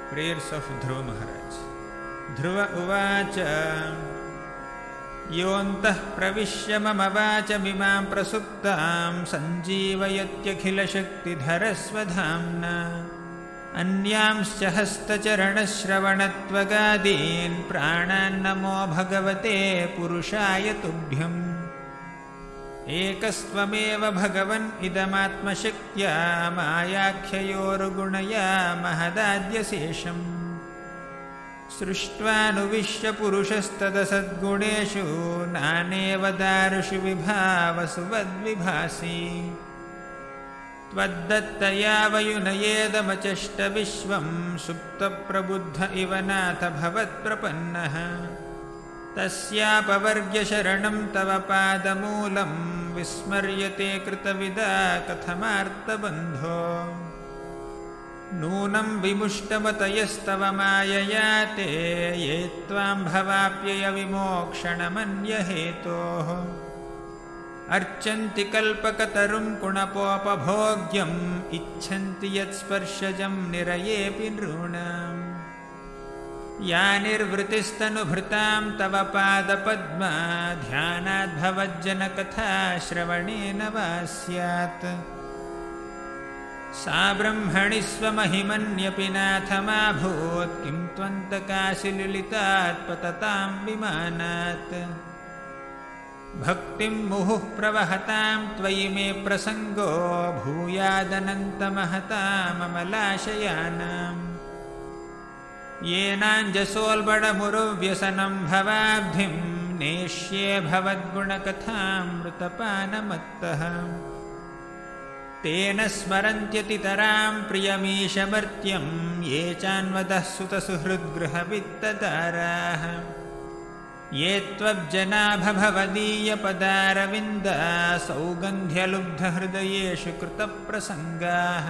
Prayers of ध्रुव महाराज। ध्रुव उवाच योऽन्तः प्रविश्य मम वाचमिमां प्रसुप्तां सञ्जीवयत्यखिलशक्तिधरस्वधाम्ना अन्यांश्च हस्तचरणश्रवणत्वगादीन् प्राणान्नमो भगवते पुरुषाय तुभ्यम्। एकस्त्वमेव भगवन् इदमात्मशक्त्या मायाख्ययोरुगुणया महदाद्यशेषम् सृष्ट्वानुविश्य पुरुषस्तदसद्गुणेषु नानेव दारुषु विभावसु वद्विभासि। त्वद्दत्तया वयुनयेदमचष्टविश्वं सुप्तप्रबुद्ध इव नाथ भवत्प्रपन्नः। तस्यापवर्ग्यशरणं तव पादमूलं विस्मर्यते कृतविदा कथमार्तबन्धो। नूनं विमुष्टमतयस्तव मायया ते ये त्वां भवाप्ययविमोक्षणमन्यहेतोः। अर्चन्ति कल्पकतरुं कुणपोपभोग्यम् इच्छन्ति यत्स्पर्शजं निरयेऽपि नॄणाम्। या निर्वृतिस्तनुभृतां तव पादपद्मा ध्यानाद्भवज्जनकथा श्रवणेन वा स्यात्। सा ब्रह्मणि स्वमहिमन्यपि नाथमाभूत् किं त्वन्तकाशिललितात् पततां विमानात्। भक्तिं मुहुः प्रवहतां त्वयि मे प्रसङ्गो भूयादनन्तमहताममलाशयानाम्। येनाञ्जसोल्बणमुरुव्यसनं भवाब्धिं नेष्ये भवद्गुणकथामृतपानमत्तः। तेन स्मरन्त्यतितरां प्रियमीशमर्त्यं ये चान्वदः सुतसुहृद्गृहवित्तदाराः। ये त्वब्जनाभवदीयपदारविन्दा सौगन्ध्यलुब्धहृदयेषु कृतप्रसङ्गाः।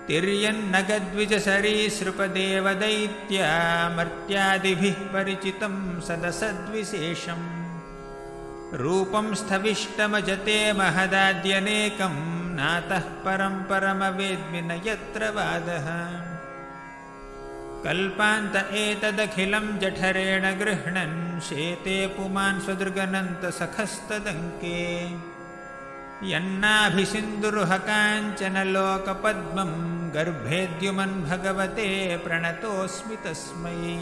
तिर्यन्नगद्विजसरीसृपदेवदैत्या मर्त्यादिभिः परिचितं सदसद्विशेषम्। रूपं स्थविष्टमजते महदाद्यनेकं नातः परं परमवेद्मि न यत्र वादः। कल्पान्त एतदखिलं जठरेण गृह्णन् शेते पुमान् स्वदृगनन्तसखस्तदङ्के। यन्नाभिसिन्धुरुहकाञ्चनलोकपद्मं गर्भेद्युमन् भगवते प्रणतोऽस्मि तस्मै।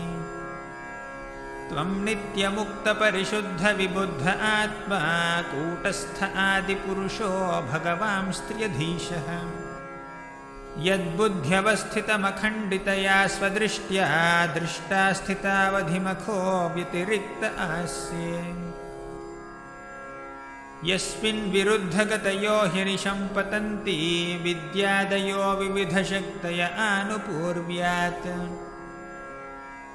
त्वं नित्यमुक्तपरिशुद्धविबुद्ध आत्मा कूटस्थ आदिपुरुषो भगवांस्त्र्यधीशः। यद्बुद्ध्यवस्थितमखण्डितया स्वदृष्ट्या दृष्टा स्थितावधिमखो व्यतिरिक्त आस्ये। यस्मिन् विरुद्धगतयो ह्यनिशं पतन्ति विद्यादयो विविधशक्तय आनुपूर्व्यात्।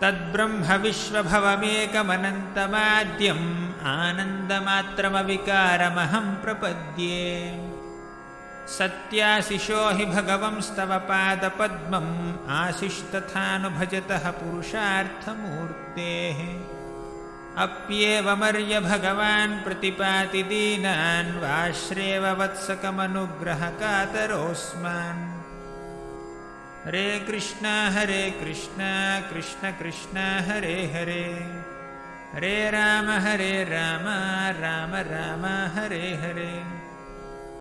तद्ब्रह्म विश्वभवमेकमनन्तमाद्यम् आनन्दमात्रमविकारमहं प्रपद्ये। सत्याशिषो हि भगवंस्तव पादपद्मम् आशिष्तथानुभजतः पुरुषार्थमूर्तेः। अप्येवमर्य भगवान् प्रतिपाति दीनान् वाश्रेव वत्सकमनुग्रहकातरोऽस्मान्। हरे कृष्ण कृष्ण कृष्ण हरे हरे। हरे राम राम राम हरे हरे।